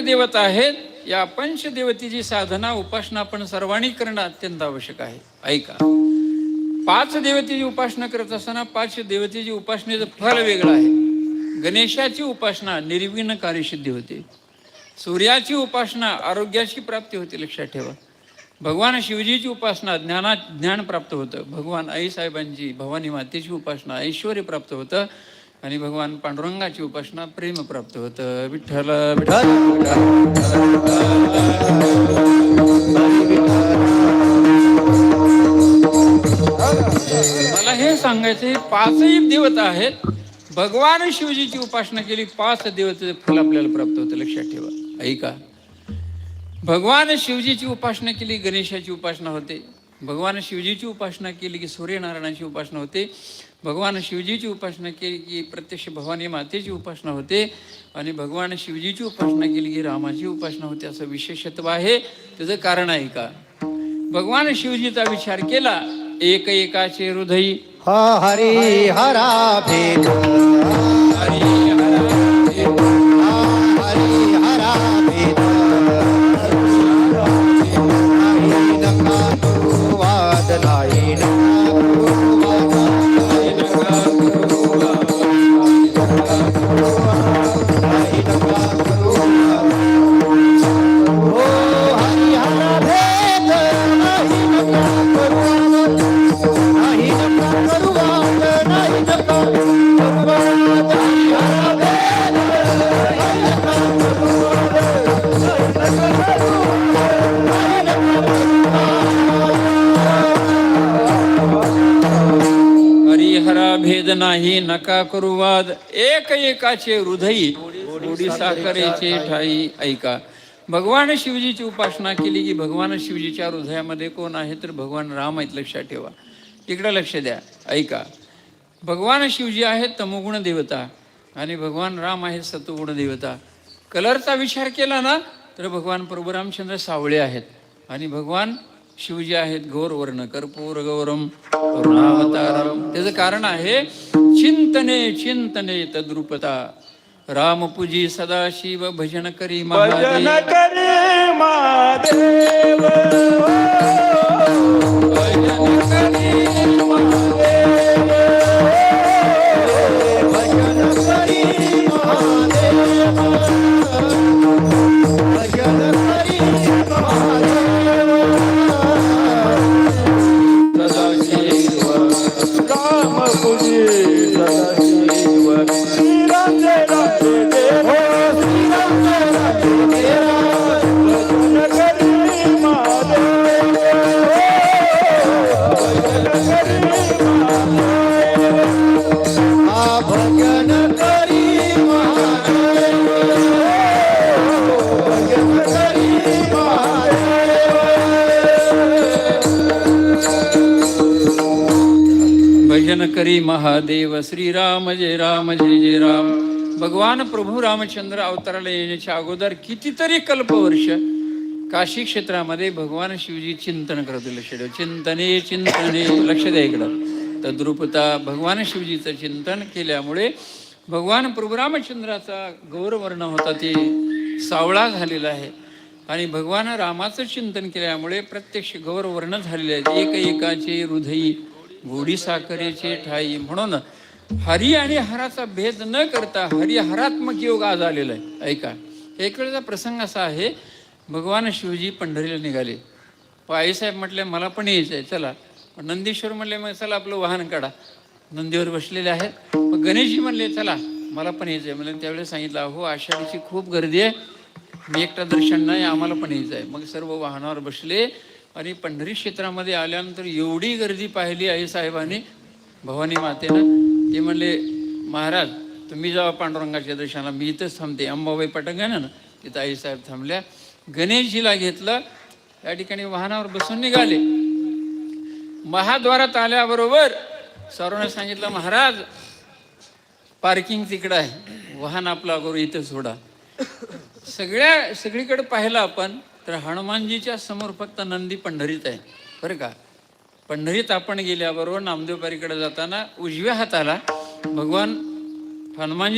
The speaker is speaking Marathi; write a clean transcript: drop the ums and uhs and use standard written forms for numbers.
पंचदेवता आहेत. या पंचदेवतेची साधना उपासना आपण सर्वांनी करणं अत्यंत आवश्यक आहे. ऐका, 5 देवतेची उपासना करत असताना 5 देवतेची उपासनेचं फल वेगळं आहे. गणेशाची उपासना निर्विघ्न कार्यसिद्धी होते. सूर्याची उपासना आरोग्याची प्राप्ती होते, लक्षात ठेवा. भगवान शिवजीची उपासना ज्ञान प्राप्त होतं. भगवान आईसाहेबांची भवानी मातेची उपासना ऐश्वर प्राप्त होतं. आणि भगवान पांडुरंगाची उपासना प्रेम प्राप्त होतं. विठ्ठल विठ्ठल. मला हे सांगायचे, 5ही देवता आहेत. भगवान शिवजीची उपासना केली 5 देवतेचे फल आपल्याला प्राप्त होतं, लक्षात ठेवा. ऐका, भगवान शिवजीची उपासना केली गणेशाची उपासना होते. भगवान शिवजीची उपासना केली की सूर्यनारायणाची उपासना होते. भगवान शिवजीची उपासना केली की प्रत्यक्ष भवानी मातेची उपासना होते. आणि भगवान शिवजीची उपासना केली की रामाची उपासना होते. असं विशेषत्व आहे. त्याचं कारण आहे का, भगवान शिवजीचा विचार केला, एक एकाचे हृदयी हरी हरा भेद, हरी हरा भेद, हरी हरा भेद, नाही नका करू वाद, नाही नका करू वाद, नाही नका करू वाद, नाही नका करू वाद. हो हरी हरा भेद, नाही नका करू वाद, नाही नका करू वाद, नाही नका करू वाद. हरी हरा भेद, नाही नका करू वाद, नाही नका करू वाद, नाही नका हरिहरा भेद नाही नका करू वाद, एक एकाचे हृदयी गोडी साखरेचे ठाई. ऐका, भगवान शिवजीची उपासना केली की भगवान शिवजीच्या हृदयामध्ये कोण आहे, तर भगवान राम आहेत, लक्षात ठेवा. इकडं लक्ष द्या. ऐका, भगवान शिवजी आहेत तमोगुण देवता आणि भगवान राम आहेत सत्वगुण देवता. कलरचा विचार केला ना तर भगवान प्रभू रामचंद्र सावळे आहेत आणि भगवान शिवजी आहेत गौरवर्ण कर्पूर गौरम करुणावतारम. त्याचं कारण आहे, चिंतने चिंतने तद्रुपता, रामपूजी सदाशिव भजन करी महादेव, करी महादेव, भजन करी महादेव, भजन करी महादेव, भजन करी महादेव, सदाशिव राम पूजी सदाशिव, श्रीराम जय राम देव, श्रीराम जय राम देव, भजन करी महादेव, भजन करी महादेव, भजन करी महादेव, भजन करी महादेव. भजन करी महादेव. श्रीराम जय राम जय जय राम. भगवान प्रभू रामचंद्र अवताराला येण्याच्या अगोदर कितीतरी कल्पवर्ष काशी क्षेत्रामध्ये भगवान शिवजी चिंतन करत होते. लक्ष द्या, चिंतने चिंतने, लक्ष द्या इकडं. तद्रुपता, भगवान शिवजीचं चिंतन केल्यामुळे भगवान प्रभू रामचंद्राचा गौरवर्ण होता ते सावळा झालेला आहे. आणि भगवान रामाचं चिंतन केल्यामुळे प्रत्यक्ष गौरवर्ण झालेले आहेत. एक एकाचे हृदयी गोडी साखरेचे ठाई. म्हणून हरी आणि हराचा भेद न करता हरिहरात्मक योग आज आलेला आहे. ऐका, एक वेळेचा प्रसंग असा आहे, भगवान शिवजी पंढरीला निघाले. आईसाहेब म्हटले मला पण यायचं आहे, चला. नंदीश्वर म्हणले मग चला आपलं वाहन काढा, नंदीवर बसलेले आहेत. मग गणेशजी म्हणले चला मला पण यायचं आहे. म्हणजे त्यावेळेस सांगितलं, हो आषाढीची खूप गर्दी आहे, मी एकटा दर्शन नाही, आम्हाला पण यायचं आहे. मग सर्व वाहनावर बसले आणि पंढरी क्षेत्रामध्ये आल्यानंतर एवढी गर्दी पाहिली आईसाहेबांनी भवानी मातेनं. ते म्हणले महाराज तुम्ही जावा पांडुरंगाच्या दर्शनाला, मी इथंच थांबते. अंबाबाई पटंग आहे ना, तिथं आईसाहेब थांबल्या. गणेशजीला घेतलं, त्या ठिकाणी वाहनावर बसून निघाले. महाद्वारात आल्याबरोबर सर्वांना सांगितलं, महाराज पार्किंग तिकडं आहे, वाहन आपलं अगोदर इथं सोडा. सगळीकडे पाहिलं आपण तर हनुमानजीच्या समोर फक्त नंदी पंढरीत आहे, बरं का. पंढरीत आपण गेल्याबरोबर नामदेव पारीकडे जाताना उजव्या हाताला भगवान हनुमानजी